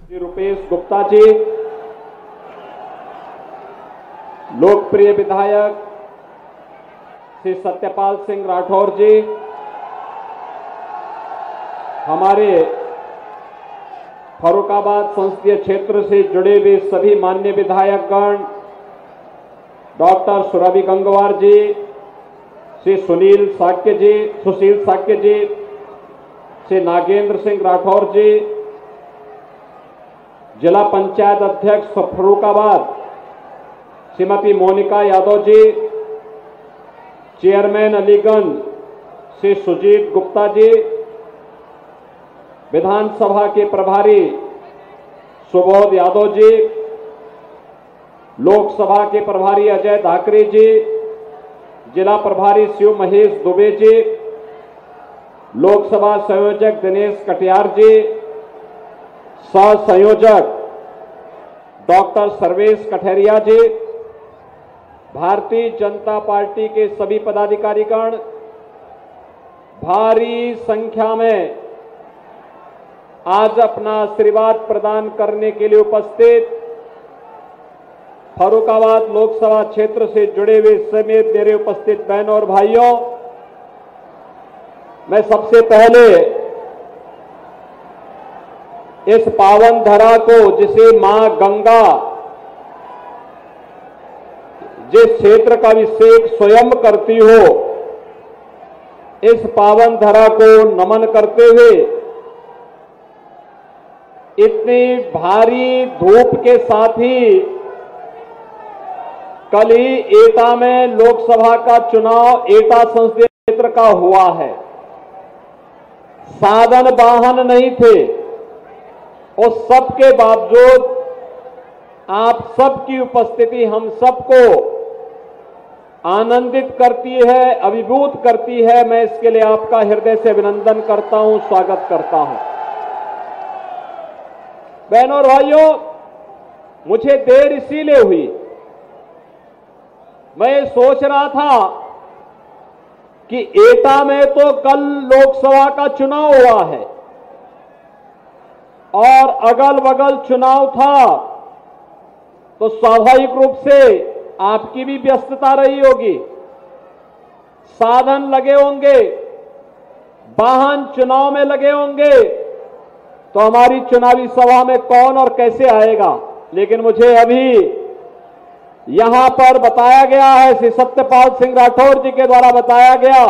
श्री रुपेश गुप्ता जी, लोकप्रिय विधायक श्री सत्यपाल सिंह राठौर जी, हमारे फर्रुखाबाद संसदीय क्षेत्र से जुड़े हुए सभी मान्य विधायकगण, डॉक्टर सुरभि गंगवार जी, श्री सुशील साक्य जी, श्री नागेंद्र सिंह राठौर जी, जिला पंचायत अध्यक्ष फर्रुखाबाद श्रीमती मोनिका यादव जी, चेयरमैन अलीगंज श्री सुजीत गुप्ता जी, विधानसभा के प्रभारी सुबोध यादव जी, लोकसभा के प्रभारी अजय धाकरे जी, जिला प्रभारी शिव महेश दुबे जी, लोकसभा संयोजक दिनेश कटियार जी, सह संयोजक डॉक्टर सर्वेश कठेरिया जी, भारतीय जनता पार्टी के सभी पदाधिकारीगण, भारी संख्या में आज अपना आशीर्वाद प्रदान करने के लिए उपस्थित फर्रुखाबाद लोकसभा क्षेत्र से जुड़े हुए समेत मेरे उपस्थित बहनों और भाइयों, मैं सबसे पहले इस पावन धरा को, जिसे मां गंगा, जिस क्षेत्र का अभिषेक स्वयं करती हो, इस पावन धरा को नमन करते हुए इतनी भारी धूप के साथ ही कल ही एटा में लोकसभा का चुनाव एटा संसदीय क्षेत्र का हुआ है। साधन वाहन नहीं थे, और सबके बावजूद आप सबकी उपस्थिति हम सबको आनंदित करती है, अभिभूत करती है। मैं इसके लिए आपका हृदय से अभिनंदन करता हूं, स्वागत करता हूं। बहनों और भाइयों, मुझे देर इसीलिए हुई, मैं सोच रहा था कि एटा में तो कल लोकसभा का चुनाव हुआ है और अगल बगल चुनाव था, तो स्वाभाविक रूप से आपकी भी व्यस्तता रही होगी, साधन लगे होंगे, वाहन चुनाव में लगे होंगे, तो हमारी चुनावी सभा में कौन और कैसे आएगा। लेकिन मुझे अभी यहां पर बताया गया है, श्री सत्यपाल सिंह राठौर जी के द्वारा बताया गया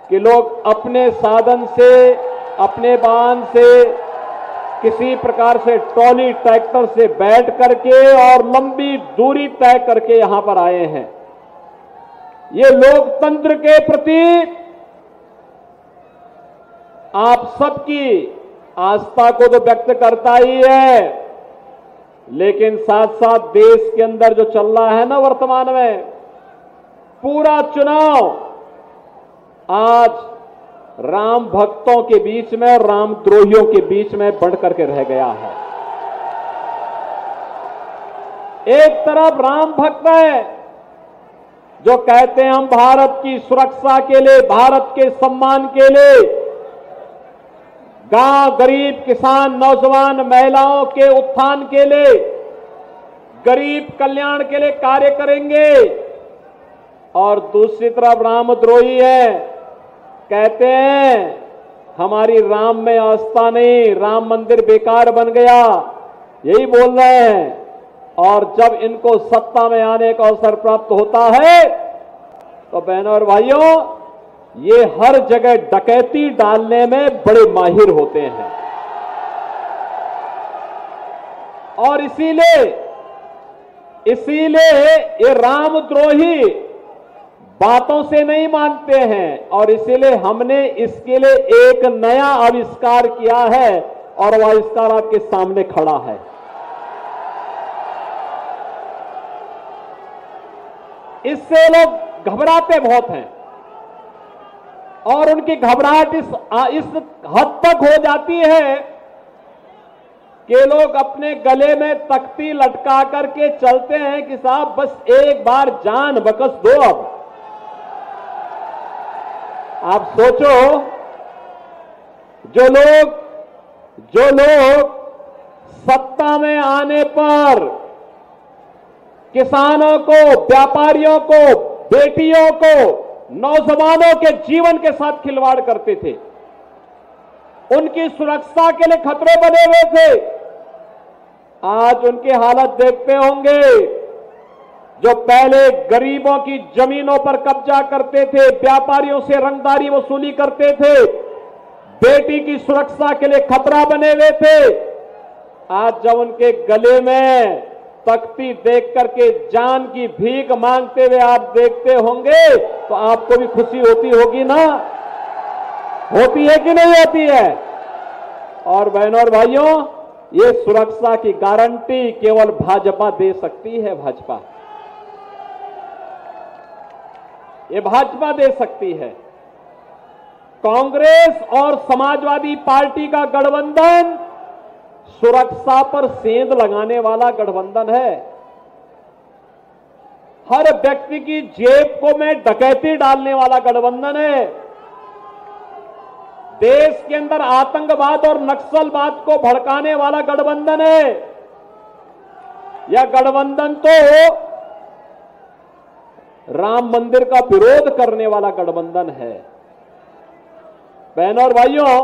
कि लोग अपने साधन से, अपने वाहन से, किसी प्रकार से ट्रॉली ट्रैक्टर से बैठ करके और लंबी दूरी तय करके यहां पर आए हैं। ये लोकतंत्र के प्रति आप सबकी आस्था को तो व्यक्त करता ही है, लेकिन साथ साथ देश के अंदर जो चल रहा है ना वर्तमान में, पूरा चुनाव आज राम भक्तों के बीच में और राम द्रोहियों के बीच में बढ़ करके रह गया है। एक तरफ राम भक्त है जो कहते हैं हम भारत की सुरक्षा के लिए, भारत के सम्मान के लिए, गांव, गरीब, किसान, नौजवान, महिलाओं के उत्थान के लिए, गरीब कल्याण के लिए कार्य करेंगे, और दूसरी तरफ रामद्रोही है, कहते हैं हमारी राम में आस्था नहीं, राम मंदिर बेकार बन गया, यही बोल रहे हैं। और जब इनको सत्ता में आने का अवसर प्राप्त होता है तो बहनों और भाइयों, ये हर जगह डकैती डालने में बड़े माहिर होते हैं, और इसीलिए ये रामद्रोही बातों से नहीं मानते हैं, और इसीलिए हमने इसके लिए एक नया आविष्कार किया है, और वह आविष्कार आपके सामने खड़ा है। इससे लोग घबराते बहुत हैं, और उनकी घबराहट इस हद तक हो जाती है कि लोग अपने गले में तख्ती लटका करके चलते हैं कि साहब बस एक बार जान बकस दो। अब आप सोचो, जो लोग सत्ता में आने पर किसानों को, व्यापारियों को, बेटियों को, नौजवानों के जीवन के साथ खिलवाड़ करते थे, उनकी सुरक्षा के लिए खतरे बने हुए थे। आज उनकी हालत देखते होंगे, जो पहले गरीबों की जमीनों पर कब्जा करते थे, व्यापारियों से रंगदारी वसूली करते थे, बेटी की सुरक्षा के लिए खतरा बने हुए थे, आज जब उनके गले में तख्ती देख करके जान की भीख मांगते हुए आप देखते होंगे, तो आपको भी खुशी होती होगी ना? होती है कि नहीं होती है? और बहनों और भाइयों, ये सुरक्षा की गारंटी केवल भाजपा दे सकती है। भाजपा, ये भाजपा दे सकती है। कांग्रेस और समाजवादी पार्टी का गठबंधन सुरक्षा पर सेंध लगाने वाला गठबंधन है। हर व्यक्ति की जेब को में डकैती डालने वाला गठबंधन है। देश के अंदर आतंकवाद और नक्सलवाद को भड़काने वाला गठबंधन है। यह गठबंधन तो राम मंदिर का विरोध करने वाला गठबंधन है। बहनों और भाइयों,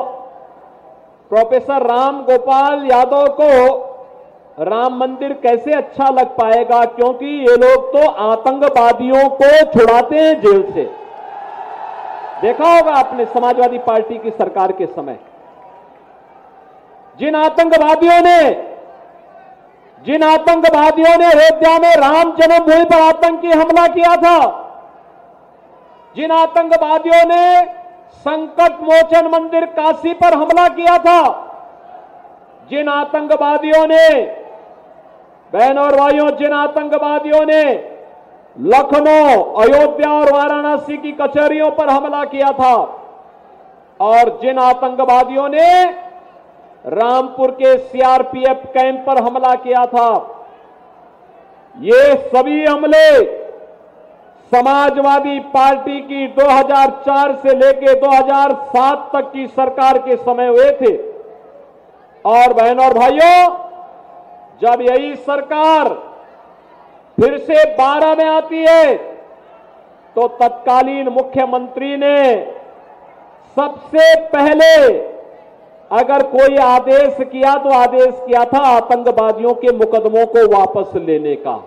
प्रोफेसर राम गोपाल यादव को राम मंदिर कैसे अच्छा लग पाएगा, क्योंकि ये लोग तो आतंकवादियों को छुड़ाते हैं जेल से। देखा होगा आपने समाजवादी पार्टी की सरकार के समय, जिन आतंकवादियों ने अयोध्या में राम जन्मभूमि पर आतंकी हमला किया था, जिन आतंकवादियों ने संकट मोचन मंदिर काशी पर हमला किया था, जिन आतंकवादियों ने, बहनों और भाइयों, जिन आतंकवादियों ने लखनऊ, अयोध्या और वाराणसी की कचहरियों पर हमला किया था, और जिन आतंकवादियों ने रामपुर के सीआरपीएफ कैंप पर हमला किया था, ये सभी हमले समाजवादी पार्टी की 2004 से लेकर 2007 तक की सरकार के समय हुए थे। और बहनों और भाइयों, जब यही सरकार फिर से 12 में आती है, तो तत्कालीन मुख्यमंत्री ने सबसे पहले अगर कोई आदेश किया तो आदेश किया था आतंकवादियों के मुकदमों को वापस लेने का।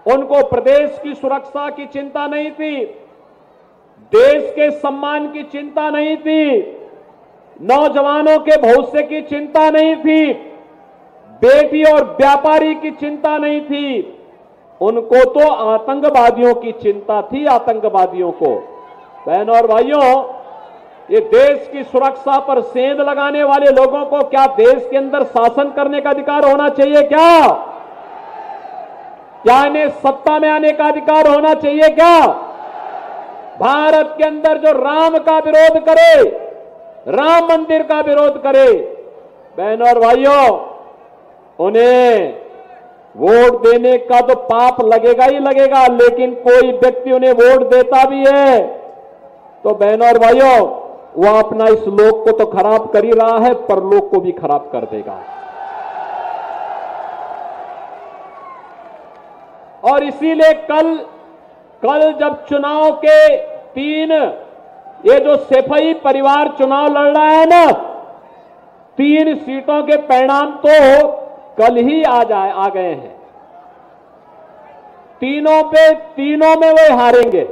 उनको प्रदेश की सुरक्षा की चिंता नहीं थी, देश के सम्मान की चिंता नहीं थी, नौजवानों के भविष्य की चिंता नहीं थी, बेटी और व्यापारी की चिंता नहीं थी, उनको तो आतंकवादियों की चिंता थी, आतंकवादियों को। बहनों और भाइयों, ये देश की सुरक्षा पर सेंध लगाने वाले लोगों को क्या देश के अंदर शासन करने का अधिकार होना चाहिए? क्या इन्हें सत्ता में आने का अधिकार होना चाहिए? क्या भारत के अंदर जो राम का विरोध करे, राम मंदिर का विरोध करे, बहनों और भाइयों, उन्हें वोट देने का तो पाप लगेगा ही लगेगा, लेकिन कोई व्यक्ति उन्हें वोट देता भी है तो बहनों और भाइयों, वो अपना इस लोक को तो खराब कर ही रहा है, परलोक को भी खराब कर देगा। और इसीलिए कल जब चुनाव के 3 ये जो सैफई परिवार चुनाव लड़ रहा है ना, 3 सीटों के परिणाम तो कल ही आ गए हैं। तीनों में वे हारेंगे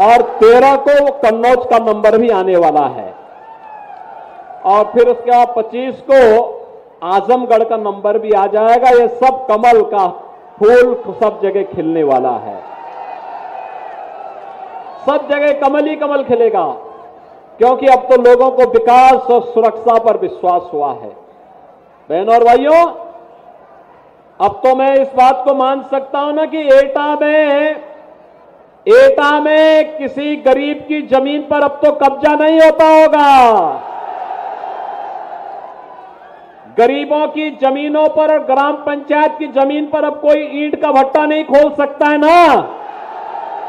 और 13 को कन्नौज का नंबर भी आने वाला है, और फिर उसके बाद 25 को आजमगढ़ का नंबर भी आ जाएगा। ये सब कमल का फूल सब जगह खिलने वाला है, सब जगह कमल ही कमल खिलेगा, क्योंकि अब तो लोगों को विकास और सुरक्षा पर विश्वास हुआ है। बहनों और भाइयों, अब तो मैं इस बात को मान सकता हूं ना कि एटा में किसी गरीब की जमीन पर अब तो कब्जा नहीं होता होगा। गरीबों की जमीनों पर और ग्राम पंचायत की जमीन पर अब कोई ईंट का भट्टा नहीं खोल सकता है ना।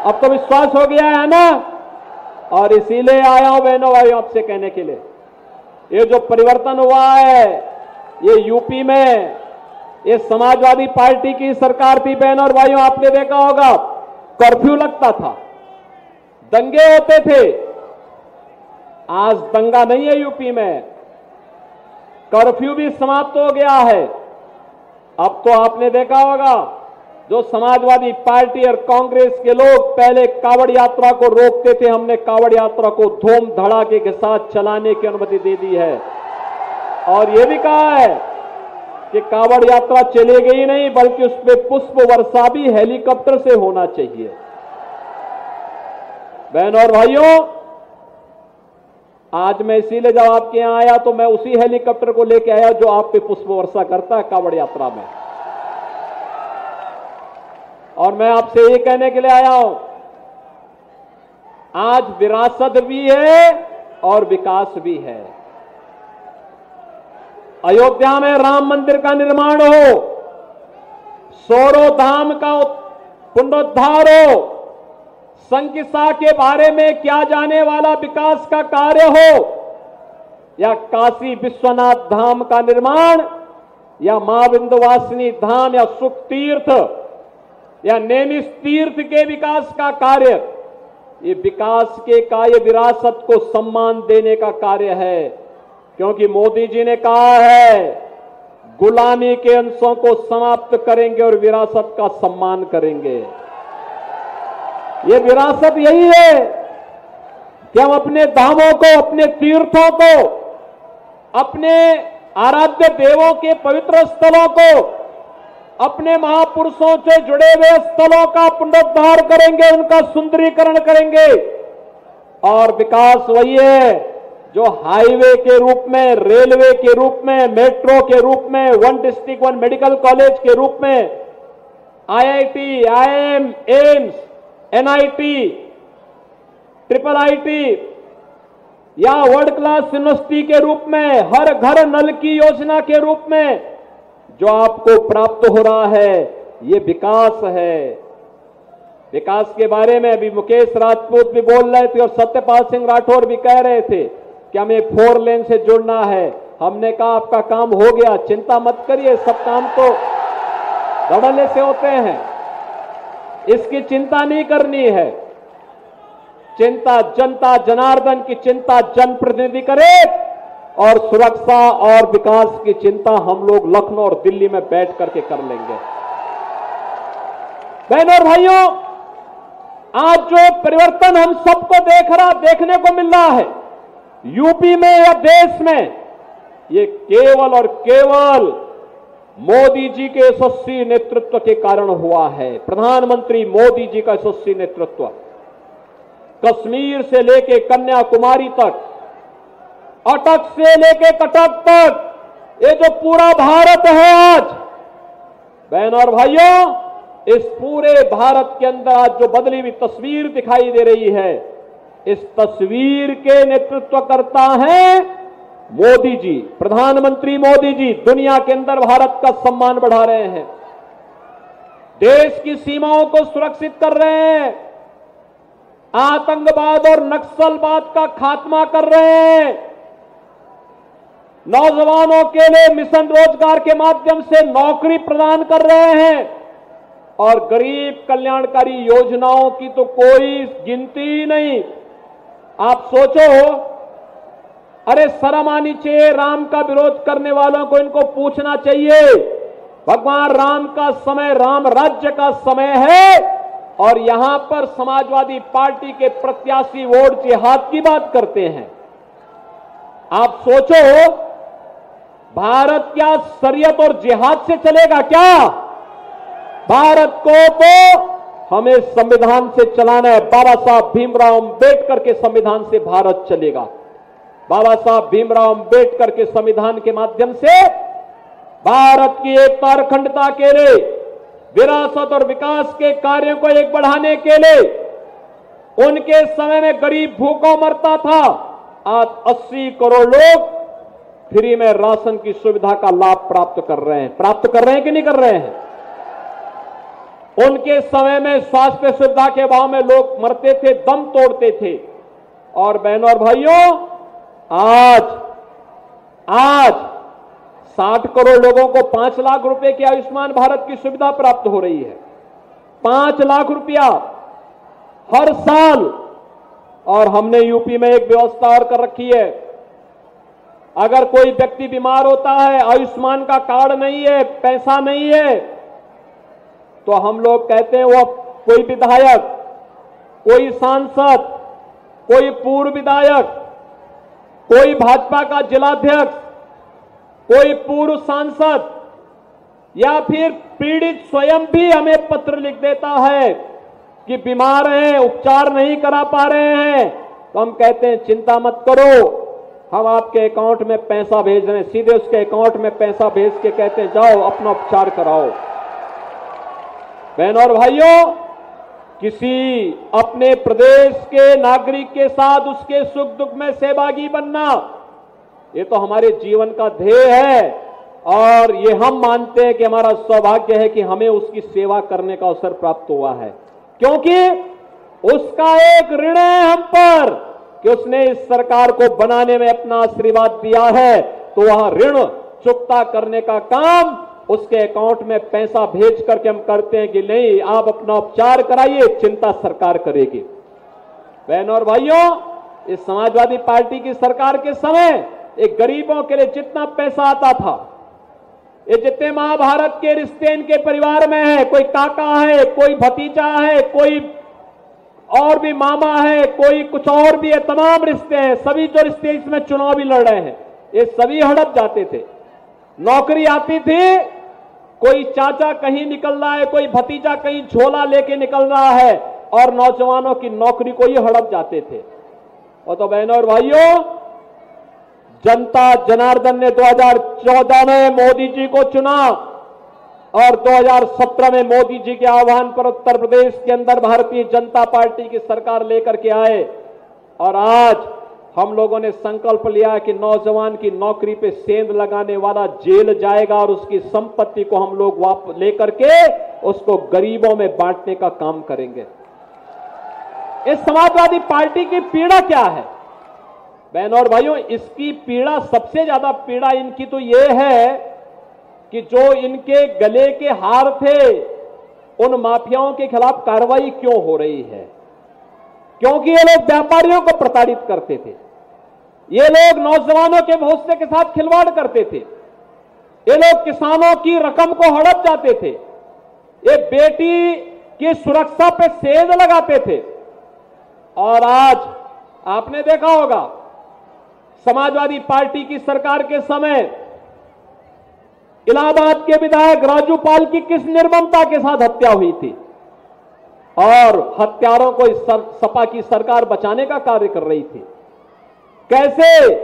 अब तो विश्वास हो गया है ना। और इसीलिए आया हूं बहनों भाइयों आपसे कहने के लिए, ये जो परिवर्तन हुआ है ये यूपी में, ये समाजवादी पार्टी की सरकार थी बहनों और भाइयों, आपने देखा होगा कर्फ्यू लगता था, दंगे होते थे। आज दंगा नहीं है यूपी में, कर्फ्यू भी समाप्त हो गया है। अब तो आपने देखा होगा जो समाजवादी पार्टी और कांग्रेस के लोग पहले कावड़ यात्रा को रोकते थे, हमने कावड़ यात्रा को धूम धड़ाके के साथ चलाने की अनुमति दे दी है और यह भी कहा है कि कावड़ यात्रा चलेगी ही नहीं बल्कि उस पर पुष्प वर्षा भी हेलीकॉप्टर से होना चाहिए। बहनों और भाइयों, आज मैं इसीलिए जब आपके यहां आया तो मैं उसी हेलीकॉप्टर को लेकर आया जो आप पे पुष्प वर्षा करता है कावड़ यात्रा में। और मैं आपसे ये कहने के लिए आया हूं, आज विरासत भी है और विकास भी है। अयोध्या में राम मंदिर का निर्माण हो, सोरो धाम का पुनरुद्धार हो, संकिसा के बारे में किया जाने वाला विकास का कार्य हो, या काशी विश्वनाथ धाम का निर्माण, या मां विंध्यवासिनी धाम, या सुख तीर्थ, या नैमिष तीर्थ के विकास का कार्य, ये विकास के कार्य विरासत को सम्मान देने का कार्य है। क्योंकि मोदी जी ने कहा है गुलामी के अंशों को समाप्त करेंगे और विरासत का सम्मान करेंगे। ये विरासत यही है कि हम अपने धामों को, अपने तीर्थों को, अपने आराध्य देवों के पवित्र स्थलों को, अपने महापुरुषों से जुड़े हुए स्थलों का पुनरुद्धार करेंगे, उनका सुंदरीकरण करेंगे। और विकास वही है जो हाईवे के रूप में, रेलवे के रूप में, मेट्रो के रूप में, one district one medical college के रूप में, IIT, IIM, AIIMS, NIT, triple IT या वर्ल्ड क्लास यूनिवर्सिटी के रूप में, हर घर नल की योजना के रूप में जो आपको प्राप्त हो रहा है, ये विकास है। विकास के बारे में अभी मुकेश राजपूत भी बोल रहे थे और सत्यपाल सिंह राठौर भी कह रहे थे कि हमें 4 लेन से जुड़ना है। हमने कहा आपका काम हो गया, चिंता मत करिए, सब काम तो धड़ल्ले से होते हैं, इसकी चिंता नहीं करनी है। चिंता जनता जनार्दन की चिंता जनप्रतिनिधि करे और सुरक्षा और विकास की चिंता हम लोग लखनऊ और दिल्ली में बैठ करके कर लेंगे। बहनों और भाइयों, आज जो परिवर्तन हम सबको देखने को मिल रहा है यूपी में या देश में, ये केवल और केवल मोदी जी के यशस्वी नेतृत्व के कारण हुआ है। प्रधानमंत्री मोदी जी का यशस्वी नेतृत्व, कश्मीर से लेके कन्याकुमारी तक, अटक से लेके कटक तक, ये जो पूरा भारत है आज, बहनों और भाइयों, इस पूरे भारत के अंदर आज जो बदली हुई तस्वीर दिखाई दे रही है, इस तस्वीर के नेतृत्व करता है मोदी जी, प्रधानमंत्री मोदी जी। दुनिया के अंदर भारत का सम्मान बढ़ा रहे हैं, देश की सीमाओं को सुरक्षित कर रहे हैं, आतंकवाद और नक्सलवाद का खात्मा कर रहे हैं, नौजवानों के लिए मिशन रोजगार के माध्यम से नौकरी प्रदान कर रहे हैं और गरीब कल्याणकारी योजनाओं की तो कोई गिनती नहीं। आप सोचो, अरे शर्म आनी चाहिए, राम का विरोध करने वालों को इनको पूछना चाहिए। भगवान राम का समय, राम राज्य का समय है और यहां पर समाजवादी पार्टी के प्रत्याशी वोट जिहाद की बात करते हैं। आप सोचो, भारत क्या शरीयत और जिहाद से चलेगा क्या? भारत को तो हमें संविधान से चलाना है। बाबा साहब भीमराव अंबेडकर के संविधान से भारत चलेगा। बाबा साहब भीमराव अंबेडकर के संविधान के माध्यम से भारत की एकता और अखंडता के लिए, विरासत और विकास के कार्यों को एक बढ़ाने के लिए, उनके समय में गरीब भूखों मरता था, आज 80 करोड़ लोग फ्री में राशन की सुविधा का लाभ प्राप्त कर रहे हैं कि नहीं कर रहे हैं? उनके समय में स्वास्थ्य सुविधा के अभाव में लोग मरते थे, दम तोड़ते थे। और बहनों और भाइयों, आज आज 60 करोड़ लोगों को 5 लाख रुपए की आयुष्मान भारत की सुविधा प्राप्त हो रही है। 5 लाख रुपया हर साल। और हमने यूपी में एक व्यवस्था और कर रखी है, अगर कोई व्यक्ति बीमार होता है, आयुष्मान का कार्ड नहीं है, पैसा नहीं है, तो हम लोग कहते हैं वो कोई विधायक, कोई सांसद, कोई पूर्व विधायक, कोई भाजपा का जिलाध्यक्ष, कोई पूर्व सांसद या फिर पीड़ित स्वयं भी हमें पत्र लिख देता है कि बीमार हैं, उपचार नहीं करा पा रहे हैं, तो हम कहते हैं चिंता मत करो, हम आपके अकाउंट में पैसा भेज रहे हैं। सीधे उसके अकाउंट में पैसा भेज के कहते हैं जाओ अपना उपचार कराओ। बहनों और भाइयों, किसी अपने प्रदेश के नागरिक के साथ उसके सुख दुख में सहभागी बनना, ये तो हमारे जीवन का ध्येय है और ये हम मानते हैं कि हमारा सौभाग्य है कि हमें उसकी सेवा करने का अवसर प्राप्त हुआ है, क्योंकि उसका एक ऋण है हम पर कि उसने इस सरकार को बनाने में अपना आशीर्वाद दिया है, तो वह ऋण चुकता करने का काम उसके अकाउंट में पैसा भेज करके हम करते हैं कि नहीं आप अपना उपचार कराइए, चिंता सरकार करेगी। बहनों और भाइयों, इस समाजवादी पार्टी की सरकार के समय एक गरीबों के लिए जितना पैसा आता था, ये जितने महाभारत के रिश्ते इनके परिवार में है, कोई काका है, कोई भतीजा है, कोई और भी मामा है, कोई कुछ और भी है, तमाम रिश्ते हैं, सभी जो रिश्ते इसमें चुनाव भी लड़ रहे हैं, ये सभी हड़प जाते थे। नौकरी आती थी, कोई चाचा कहीं निकल रहा है, कोई भतीजा कहीं झोला लेके निकल रहा है और नौजवानों की नौकरी को ही हड़प जाते थे। और तो बहनों और भाइयों, जनता जनार्दन ने 2014 में मोदी जी को चुना और 2017 में मोदी जी के आह्वान पर उत्तर प्रदेश के अंदर भारतीय जनता पार्टी की सरकार लेकर के आए और आज हम लोगों ने संकल्प लिया कि नौजवान की नौकरी पे सेंध लगाने वाला जेल जाएगा और उसकी संपत्ति को हम लोग वापस लेकर के उसको गरीबों में बांटने का काम करेंगे। इस समाजवादी पार्टी की पीड़ा क्या है बहनों और भाइयों? इसकी पीड़ा, सबसे ज्यादा पीड़ा इनकी तो यह है कि जो इनके गले के हार थे उन माफियाओं के खिलाफ कार्रवाई क्यों हो रही है? क्योंकि ये लोग व्यापारियों को प्रताड़ित करते थे, ये लोग नौजवानों के भविष्य के साथ खिलवाड़ करते थे, ये लोग किसानों की रकम को हड़प जाते थे, ये बेटी की सुरक्षा पे सेंध लगाते थे। और आज आपने देखा होगा समाजवादी पार्टी की सरकार के समय इलाहाबाद के विधायक राजू पाल की किस निर्ममता के साथ हत्या हुई थी और हत्यारों को इस सपा की सरकार बचाने का कार्य कर रही थी। कैसे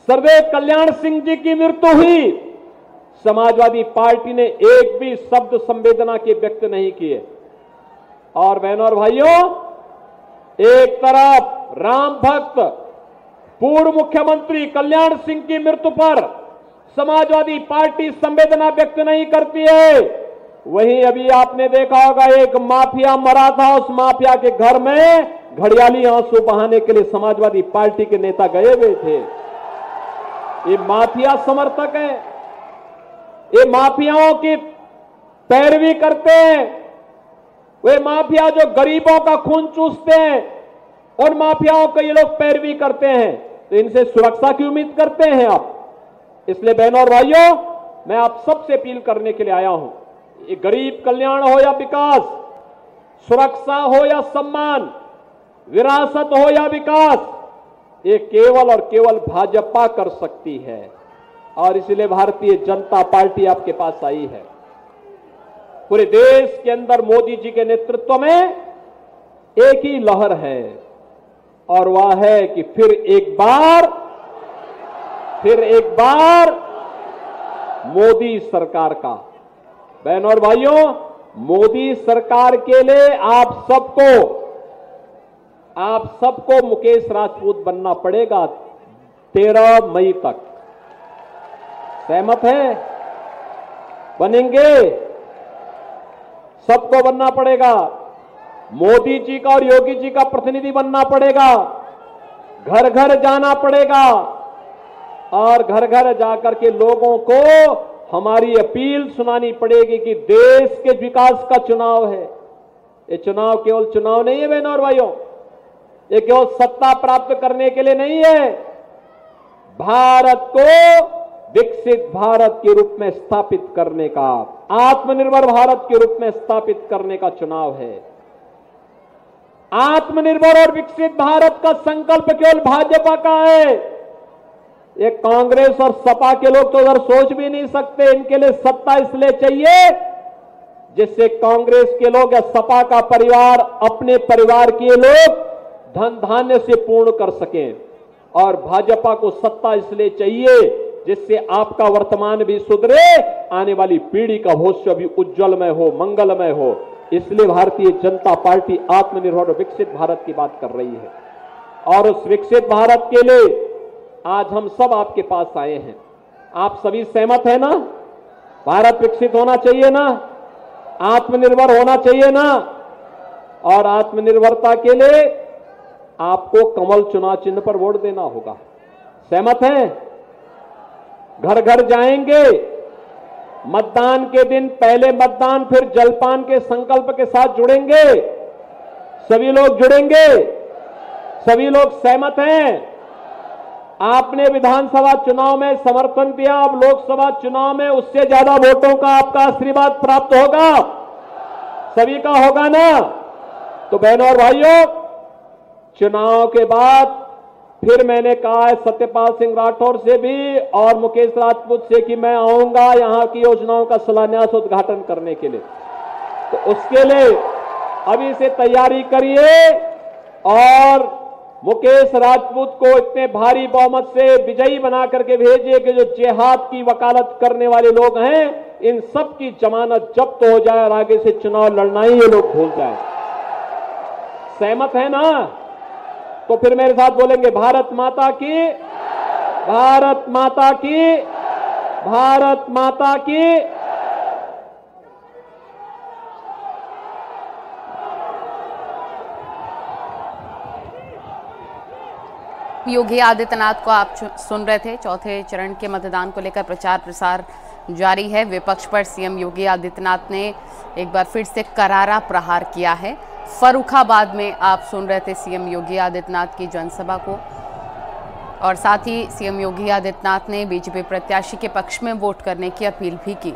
सर्वदेव कल्याण सिंह जी की मृत्यु हुई, समाजवादी पार्टी ने एक भी शब्द संवेदना के व्यक्त नहीं किए। और बहनों और भाइयों, एक तरफ राम भक्त पूर्व मुख्यमंत्री कल्याण सिंह की मृत्यु पर समाजवादी पार्टी संवेदना व्यक्त नहीं करती है, वहीं अभी आपने देखा होगा एक माफिया मरा था, उस माफिया के घर में घड़ियाली आंसू बहाने के लिए समाजवादी पार्टी के नेता गए हुए थे। ये माफिया समर्थक हैं, ये माफियाओं की पैरवी करते हैं, वे माफिया जो गरीबों का खून चूसते हैं उन माफियाओं को ये लोग पैरवी करते हैं, तो इनसे सुरक्षा की उम्मीद करते हैं आप। इसलिए बहनों और भाइयों, मैं आप सबसे अपील करने के लिए आया हूं, ये गरीब कल्याण हो या विकास, सुरक्षा हो या सम्मान, विरासत हो या विकास, ये केवल और केवल भाजपा कर सकती है। और इसलिए भारतीय जनता पार्टी आपके पास आई है। पूरे देश के अंदर मोदी जी के नेतृत्व में एक ही लहर है और वह है कि फिर एक बार मोदी सरकार का। बहनों और भाइयों, मोदी सरकार के लिए आप सबको मुकेश राजपूत बनना पड़ेगा 13 मई तक। सहमत है? बनेंगे? सबको बनना पड़ेगा। मोदी जी का और योगी जी का प्रतिनिधि बनना पड़ेगा, घर घर जाना पड़ेगा, और घर घर जाकर के लोगों को हमारी अपील सुनानी पड़ेगी कि देश के विकास का चुनाव है। ये चुनाव केवल चुनाव नहीं है बहनों और भाइयों, ये केवल सत्ता प्राप्त करने के लिए नहीं है। भारत को विकसित भारत के रूप में स्थापित करने का, आत्मनिर्भर भारत के रूप में स्थापित करने का चुनाव है। आत्मनिर्भर और विकसित भारत का संकल्प केवल भाजपा का है। ये कांग्रेस और सपा के लोग तो उधर सोच भी नहीं सकते। इनके लिए सत्ता इसलिए चाहिए जिससे कांग्रेस के लोग या सपा का परिवार अपने परिवार के लोग धन धान्य से पूर्ण कर सकें, और भाजपा को सत्ता इसलिए चाहिए जिससे आपका वर्तमान भी सुधरे, आने वाली पीढ़ी का भविष्य भी उज्जवलमय हो, मंगलमय हो। इसलिए भारतीय जनता पार्टी आत्मनिर्भर और विकसित भारत की बात कर रही है, और उस विकसित भारत के लिए आज हम सब आपके पास आए हैं। आप सभी सहमत हैं ना? भारत विकसित होना चाहिए ना? आत्मनिर्भर होना चाहिए ना? और आत्मनिर्भरता के लिए आपको कमल चुनाव चिन्ह पर वोट देना होगा। सहमत हैं? घर घर जाएंगे, मतदान के दिन पहले मतदान फिर जलपान के संकल्प के साथ जुड़ेंगे। सभी लोग जुड़ेंगे? सभी लोग सहमत हैं? आपने विधानसभा चुनाव में समर्थन दिया, अब लोकसभा चुनाव में उससे ज्यादा वोटों का आपका आशीर्वाद प्राप्त होगा। सभी का होगा ना? तो बहनों और भाइयों, चुनाव के बाद फिर मैंने कहा है सत्यपाल सिंह राठौर से भी और मुकेश राजपूत से कि मैं आऊंगा यहां की योजनाओं का शिलान्यास उद्घाटन करने के लिए। तो उसके लिए अभी से तैयारी करिए, और मुकेश राजपूत को इतने भारी बहुमत से विजयी बना करके भेजिए कि जो जिहाद की वकालत करने वाले लोग हैं, इन सब की जमानत जब्त हो जाए और आगे से चुनाव लड़ना ही ये लोग भूल जाए। सहमत है ना? तो फिर मेरे साथ बोलेंगे, भारत माता की, भारत माता की, भारत माता की। योगी आदित्यनाथ को आप सुन रहे थे। चौथे चरण के मतदान को लेकर प्रचार प्रसार जारी है। विपक्ष पर सीएम योगी आदित्यनाथ ने एक बार फिर से करारा प्रहार किया है। फर्रुखाबाद में आप सुन रहे थे सीएम योगी आदित्यनाथ की जनसभा को, और साथ ही सीएम योगी आदित्यनाथ ने बीजेपी प्रत्याशी के पक्ष में वोट करने की अपील भी की।